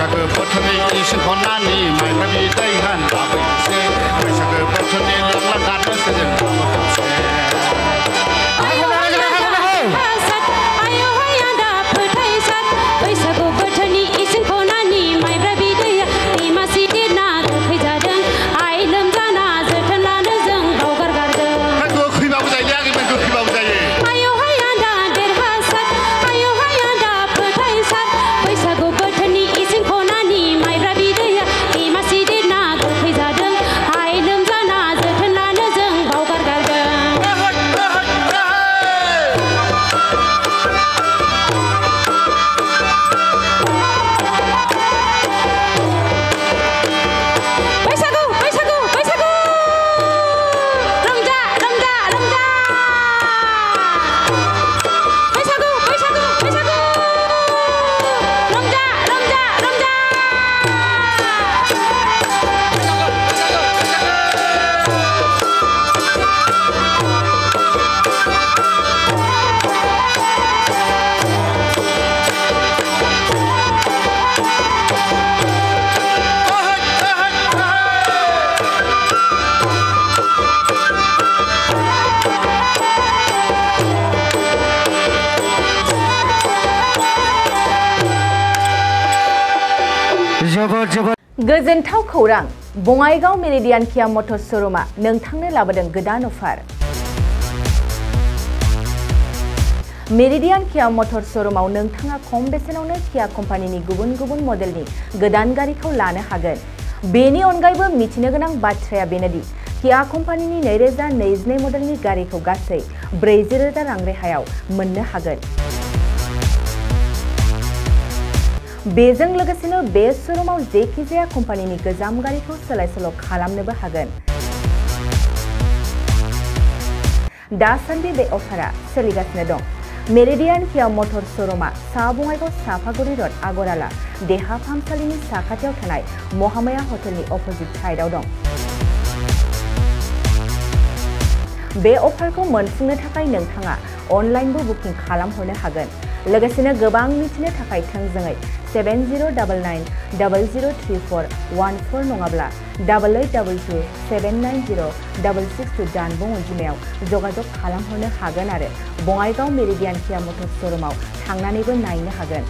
बैसागो बोथोरनि इसिं खनानि माइब्रा बिदै होन लाबोनोसै बैसागो बोथोरनि लांला गानोसै जों लाबोनोसै बैसागु बोथोरनि इसिं खनानि माइब्रा बिदैया दैमासि देरना गोखै जादों आइ लोमजाना जोथोन लानो जों बावगारगारदों गोखैबाबो जायो आगैबो गोखैबाबो जायो आयौहाय आदा देरहासार आयौहाय आदा फोथायसार बैसागु बोथोरनि इसिं खनानि माइब्रा बिदैया दैमासि देरना गोखै जादों आइ लोमजाना जोथोन लानो जों बावगारगारदों गोजोनथाव खौरां बङाइगाव मेरिडियान किया मटर श'रुमआ नोंथांनो लाबोदों गोदान अफार मेरिडियान किया मटर श'रुमआव नोंथाङा खम बेसेनावनो किया कम्पानिनि गुबुन गुबुन मडेलनि गोदान गारिखौ लानो हागोन बेनि अनगायैबो मिथिनो गोनां बाथ्राया बेनोदि किया कम्पानिनि 2022 मडेलनि गारिखौ गासै 40,000 रां रेहायाव मोननो हागोन बेजों लोगोसेनो बे श'रुमाव जेखिजाया कम्पानिनि गोजाम गारिखौ सोलाय-सोल' खालामनोबो हागोन दासान्दि बे अफारा सोलिगासिनो दं मेरिडियान किया मटर श'रुमआ सा बङाइगाव साफागुरि रड आगराला देहा फाहामसालिनि साखाथियाव थानाय महामाया हटेलनि अपोजिट साइडआव दं बे अफारखौ मोनफुंनो थाखाय नोंथाङा अनलाइनबो बुकिं खालामहरनो हागोन लोगोसेनो गोबां मिथिनो थाखाय थोंजोङै 7099003414 नङाब्ला 8822790662 जानबुं अनजिमायाव जगाजग खालामहरनो हागोन आरो बङाइगाव मेरिडियान किया मटर श'रुमआव थांनानैबो नायनो हागोन